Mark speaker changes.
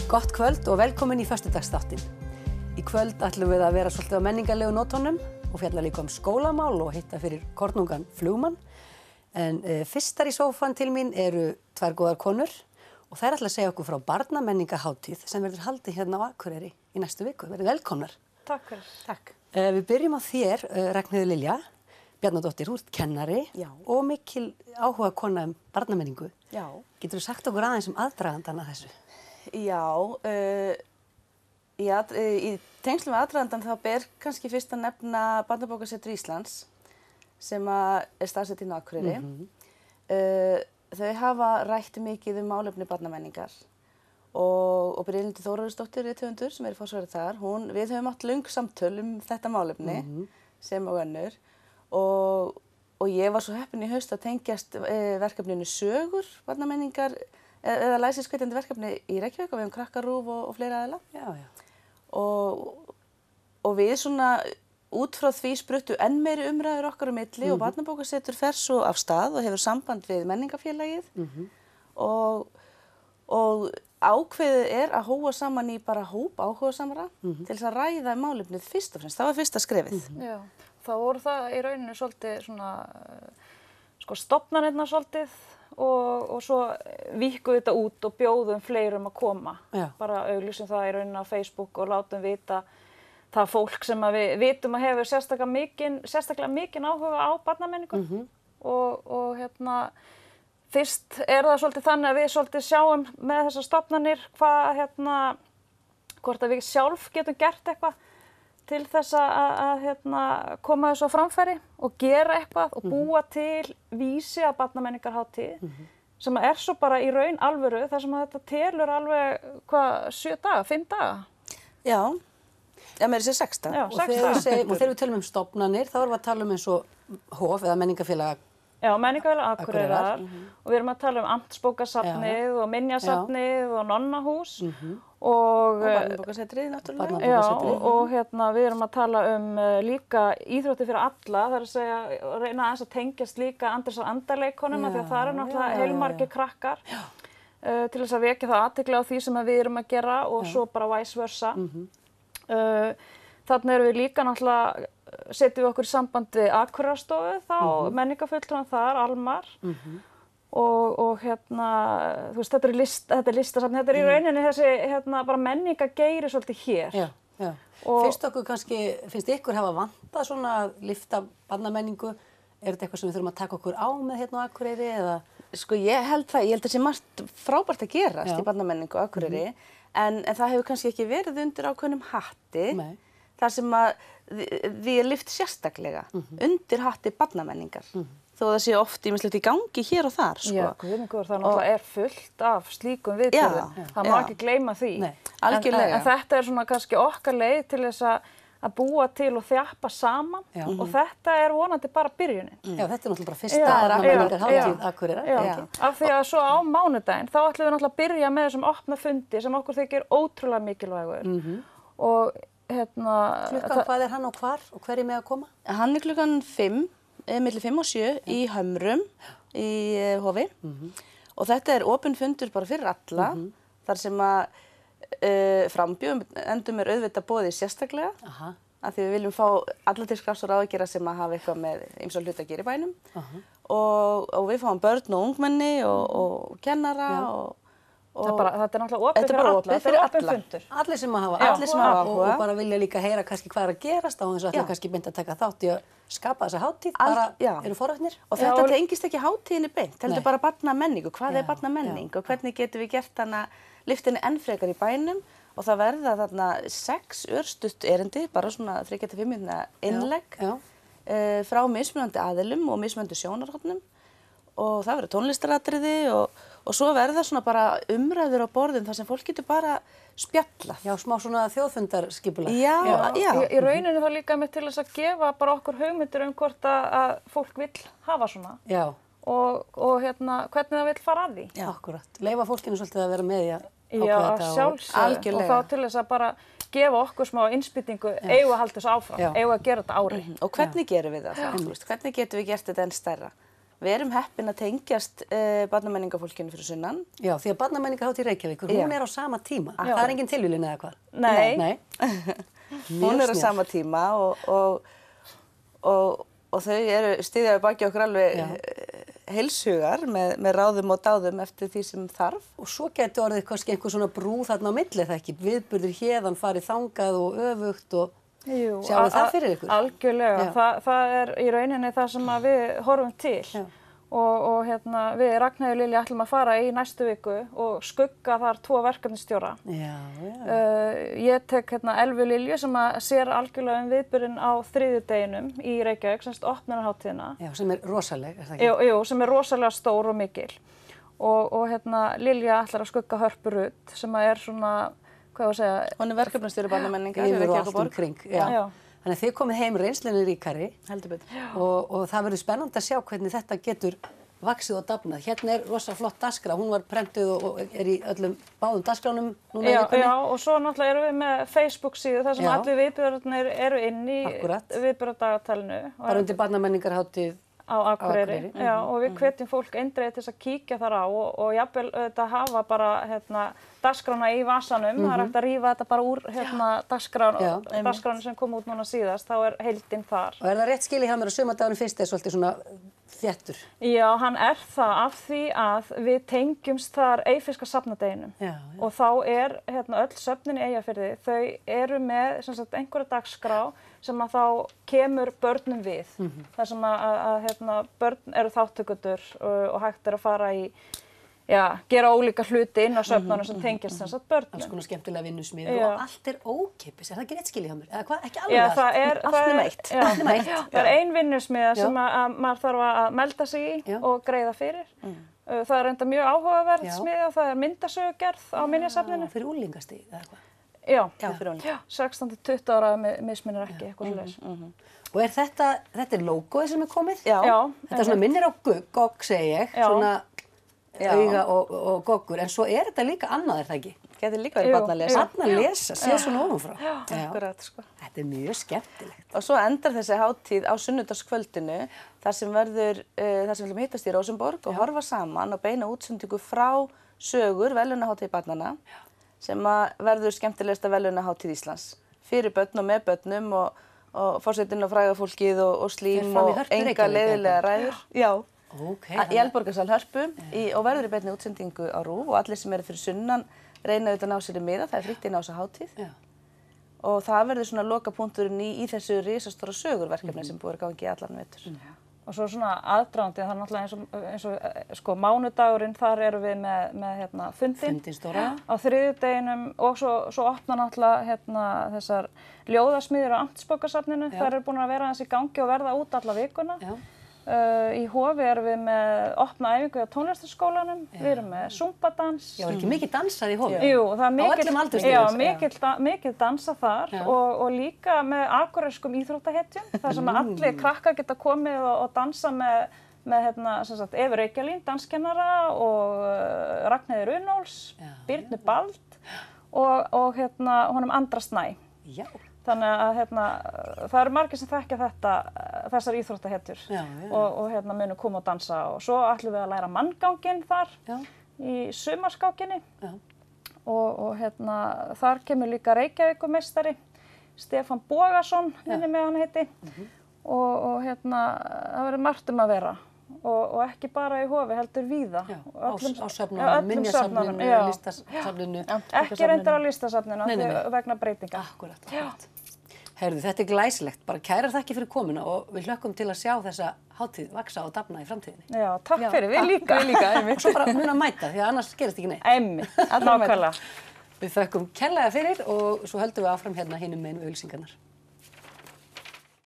Speaker 1: Gott kvöld og velkomin í föstudagsþáttinn. Í kvöld ætlum við að vera svolítið á menningarlegu nótunum og fjalla líka skólamál og hitta fyrir kornungan flugmann. En fyrstar í sófan til mín eru tvær góðar konur og þær ætla að segja okkur frá barnamenningahátíð sem verður haldið hérna á Akureyri í næstu viku. Verið velkomnar.
Speaker 2: Takk fyrir.
Speaker 1: Takk. Við byrjum á þér, Ragnheiður Lilja Bjarnadóttir, þú ert kennari og mikil áhuga kona barnamenningu.
Speaker 2: Já.
Speaker 1: Geturðu sagt okkur aðeins aðdragandann að þessu?
Speaker 2: Já, í tengslum við aðdragandann þá ber kannski fyrst að nefna Barnabókasetur Íslands sem er staðsett inn á Akureyri. Þau hafa rætt mikið málefni barnamenningar og Brynhildur Þórarinsdóttir rithöfundur sem er í forsvari þar, við höfum átt löng samtöl þetta málefni sem og önnur og ég var svo heppin í haust að tengjast verkefninu Sögur barnamenningar eða læsiskveitjandi verkefni í Reykjavík og við höfum Krakkarúf og fleiri aðila. Og við svona út frá því spruttu enn meiri umræður okkar á milli og Barnabókasetur fer svo af stað og hefur samband við menningafélagið og ákveðið að hóa saman í bara hóp áhugasamra til þess að ræða málefnið fyrst og fremst. Það var fyrsta skrefið.
Speaker 3: Já, þá voru það í rauninni svolítið svona, stofnanirnar svolítið og svo víkkum við þetta út og bjóðum fleirum að koma. Bara auglýsum það í rauninni á Facebook og látum vita það fólk sem við vitum að hefur sérstaklega mikinn áhuga á barnamenningu og fyrst það svolítið þannig að við svolítið sjáum með þessar stofnanir hvort að við sjálf getum gert eitthvað til þess að koma þessu á framfæri og gera eitthvað og búa til vísi að barnamenningarhátíð sem er svo bara í raun alvöru þar sem að þetta telur alveg 7 daga, 5 daga.
Speaker 2: Já, meira sér 6 daga.
Speaker 1: Og þegar við tölum stofnanir þá erum við að tala eins og HOF eða menningafélag.
Speaker 3: Já, menningafélag Akureyrar og við erum að tala Amtsbókasafnið og Minjasafnið og Nonnahús og
Speaker 2: Barnabókasetrið náttúrulega.
Speaker 3: Já, og við erum að tala líka íþróttir fyrir alla, það er að segja, reyna aðeins að tengjast líka Andrésar Andarleikunum af því að það eru náttúrulega heilmargir krakkar til þess að vekja það athygli á því sem við erum að gera og svo bara vice versa. Þarna erum við líka náttúrulega setjum við okkur í samband við Akureyrarstofu, þá menningarfulltrúan þar, Almar, og þú veist, þetta er listasafn, þetta er í rauninni þessi bara menningageiri svolítið hér.
Speaker 1: Já. Finnst ykkur hafa vantað svona að lyfta barnamenningu? Er þetta eitthvað sem við þurfum að taka okkur á með hérna á Akureyri eða?
Speaker 2: Sko, ég held það sé margt frábært að gerast í barnamenningu á Akureyri, en það hefur kannski ekki verið undir ákveðnum hatti. Þar sem að því er lyft sérstaklega undir hatti barnamenningar. Þó það sé oft ýmislegt í gangi hér og þar.
Speaker 3: Já, guðmingur, það náttúrulega fullt af slíkum viðburðum. Það má ekki gleyma því.
Speaker 2: Algjörlega.
Speaker 3: En þetta er svona kannski okkar leið til þess að búa til og þjappa saman og þetta er vonandi bara byrjunin.
Speaker 1: Já, þetta er náttúrulega bara fyrsta barnamenningarhátíð Akureyrar.
Speaker 3: Af því að svo á mánudaginn þá ætlum við náttúrulega að byrja með þessum opna fundi sem okkur þykir ótrúlega mikilvægur. Og
Speaker 1: klukkan, hvað er hann og hvar og hverju með að koma?
Speaker 2: Hann er klukkan 5, milli 5 og 7 í Hömrum í Hofi og þetta er opinn fundur bara fyrir alla þar sem að frambjóðendum er auðvitað boðið sérstaklega af því við viljum fá alla til skrafs og ráðgera sem að hafa eitthvað með ýmsa hluti að gera í bænum og við fáum börn og ungmenni og kennara
Speaker 3: þetta er náttúrulega opið fyrir alla.
Speaker 1: Allir sem hafa áhuga og bara vilja líka heyra kannski hvað er að gerast á þess að það kannski beint að taka þátt í að skapa þessa hátíð, eru forvitnir.
Speaker 2: Og þetta tengist ekki hátíðinni beint, þetta er bara barnamenningu, hvað er barnamenning og hvernig getum við gert hana, lyft henni enn frekar í bænum og það verða þarna 6 örstutt erindi, bara svona 3-5 minútna innlegg frá mismunandi aðilum og mismunandi sjónarhornum og það verður tónlistaratriði og svo verða svona bara umræður á borðum þar sem fólk getur bara spjallað.
Speaker 1: Já, smá svona þjóðfundarskipulag.
Speaker 2: Já.
Speaker 3: Í rauninni þá líka með til þess að gefa bara okkur hugmyndir hvort að fólk vill hafa svona.
Speaker 1: Já.
Speaker 3: Og hvernig það vill fara að því.
Speaker 1: Já, akkurat. Leyfa fólkinu svolítið að vera með í að
Speaker 3: ákveða þetta. Já, sjálfsögðu. Og þá til þess að bara gefa okkur smá innspýtingu, eigum að halda þessu áfram, eigum að gera þetta ári.
Speaker 2: Og hvernig gerum við það? Hvernig getum við gert þetta enn stærra? Við erum heppin að tengjast barnamenningafólkinu fyrir sunnan.
Speaker 1: Já, því að barnamenningahátíð Reykjavíkur, hún er á sama tíma. Það er engin tilviljun eða hvað?
Speaker 3: Nei.
Speaker 2: Hún er á sama tíma og þau eru styðja við baki okkur alveg heilshugar með ráðum og dáðum eftir því sem þarf.
Speaker 1: Og svo getur orðið kannski einhver svona brú þarna á milli, það ekki? Viðburður héðan farið þangað og öfugt og sjáum það fyrir ykkur?
Speaker 3: Algjörlega. Það er í rauninni það sem að við horfum til. Og við Ragnheiður og Lilja ætlum að fara í næstu viku og skugga þar 2 verkefnisstjóra. Ég tek Elvu Lilju sem að sér algjörlega viðburðinn á þriðjudeginum í Reykjavík, semst opnunarhátíðina.
Speaker 1: Já, sem er rosaleg, er það ekki?
Speaker 3: Jú, sem er rosalega stór og mikil. Og Lilja ætlar að skugga Hörpu Rut sem að er svona, hvað ég að segja?
Speaker 2: Hún er verkefnisstjóri barnamenningar.
Speaker 1: Yfir og allt umkring, já. Þannig að þið komið heim reynslunni ríkari og það verður spennandi að sjá hvernig þetta getur vaxið og dafnað. Hérna er rosa flott dagskrá, hún var prentuð og er í báðum dagskránum núna í vikunni.
Speaker 3: Já, og svo náttúrulega erum við með Facebook síðu þar sem allir viðburðarnir eru inn í viðburðardagatalinu.
Speaker 1: Bara undir barnamenningarhátíð
Speaker 3: á Akureyri. Já, og við hvetjum fólk eindregið til þess að kíkja þar á og jafnvel auðvitað hafa bara dagskrána í vasanum. Það er hægt að rífa þetta bara úr dagskránu sem kom út núna síðast, þá er heildin þar.
Speaker 1: Og er það rétt skilið hjá mér að sumardagurinn fyrst er svolítið svona þéttur?
Speaker 3: Já, hann er það af því að við tengjumst þar Eyfirska safnadeginum. Og þá er öll söfnin í Eyjafirði, þau eru með einhverja dagskrá sem að þá kemur börnum við. Þar sem að börn eru þáttökudur og hægt er að fara í gera ólíka hluti inn á söfnunum sem tengjast börnum.
Speaker 1: Alls konar skemmtilega vinnusmíði og allt er ókeypis, er það ekki rétt skilið hjá mér? Eða hvað, ekki alveg
Speaker 3: allt?
Speaker 1: Allt nema eitt.
Speaker 3: Það er ein vinnusmíða sem að maður þarf að melda sig í og greiða fyrir. Það er enda mjög áhugaverð smiðja, það er myndasögugerð á Minjasafninu.
Speaker 1: Fyrir unglingastig eða hvað?
Speaker 3: Já, fyrir unglingastig. 16 til 20 ára mismunir ekki, eitthvað svoleiðis.
Speaker 1: Og er þetta logoið sem er komið?
Speaker 3: Já.
Speaker 1: Þetta svona minnir á gogg, segi ég, svona auga og goggur, en svo er þetta líka annað, er það ekki?
Speaker 2: Getur líka verið barn að lesa.
Speaker 1: Barn að lesa, séð svona ofanfrá.
Speaker 2: Já, akkurat, sko.
Speaker 1: Þetta er mjög skemmtilegt.
Speaker 2: Og svo endar þessi hátíð á sunnudagskvöldinu, þar sem við ætlum hittast í Rósenborg og horfa saman og beina útsendingu frá sögur verðlaunahátíð barnanna, sem verður skemmtilegasta verðlaunahátíð Íslands. Fyrir börn og með börnum og forsetinn og fræga fólkið og slím og enga leiðilega ræður. Já. Í Eldborgarsal Hörpu og verður í beinni útsendingu á RÚV og allir sem eru fyrir sunnan reyna auðvitað að ná sér í miða, það er fritt inn á þessa hátíð. Og það verður svona lokapunkturinn í þessu risastóra sögurverkefni sem búið að gangi í allan vetur.
Speaker 3: Og svo svona aðdragandi, það er náttúrulega eins og mánudagurinn, þar erum við með fundinn á þriðjudeginum og svo opna náttúrulega þessar ljóðasmiðjur á Amtsbókasafninu. Þær eru búin að vera aðeins í gangi og verða út alla vikuna. Í Hofi erum við með opna æfingu á tónlistarskólanum, við erum með zumba-dans.
Speaker 1: Já, er ekki mikið dansað í Hofi?
Speaker 3: Jú, það er
Speaker 1: á öllum aldursstigum.
Speaker 3: Já, mikið dansað þar og líka með akureyrskum íþróttahetjum, þar sem allir krakkar geta komið og dansa með Evu Reykjalín, danskennara og Ragnheiður Runóls, Birnu Bald og honum Andra Snæ.
Speaker 1: Já.
Speaker 3: Þannig að það eru margir sem þekkja þessar íþróttahetjur og munu koma og dansa og svo ætlum við að læra mannganginn þar í sumarskákinni og þar kemur líka Reykjavíkurmeistari Stefán Bogason, minni mig hann heiti og það verður margt að vera og ekki bara í Hofi, heldur víða.
Speaker 1: Á söfnunum, Minjasafninu, Listasafninu.
Speaker 3: Ekki reyndar á Listasafninu vegna breytinga.
Speaker 1: Akkúrat. Heyrðu, þetta er glæsilegt. Bara kærar þakkir fyrir komuna og við hlökkum til að sjá þessa hátíð vaxa og dafna í framtíðinni.
Speaker 3: Já, takk fyrir. Við líka.
Speaker 1: Og svo bara muna að mæta, því að annars gerist ekki neitt.
Speaker 3: Einmitt, nákvæmlega.
Speaker 1: Við þökkum kærlega fyrir og svo höldum við áfram hérna hinum megin við auglýsingarnar.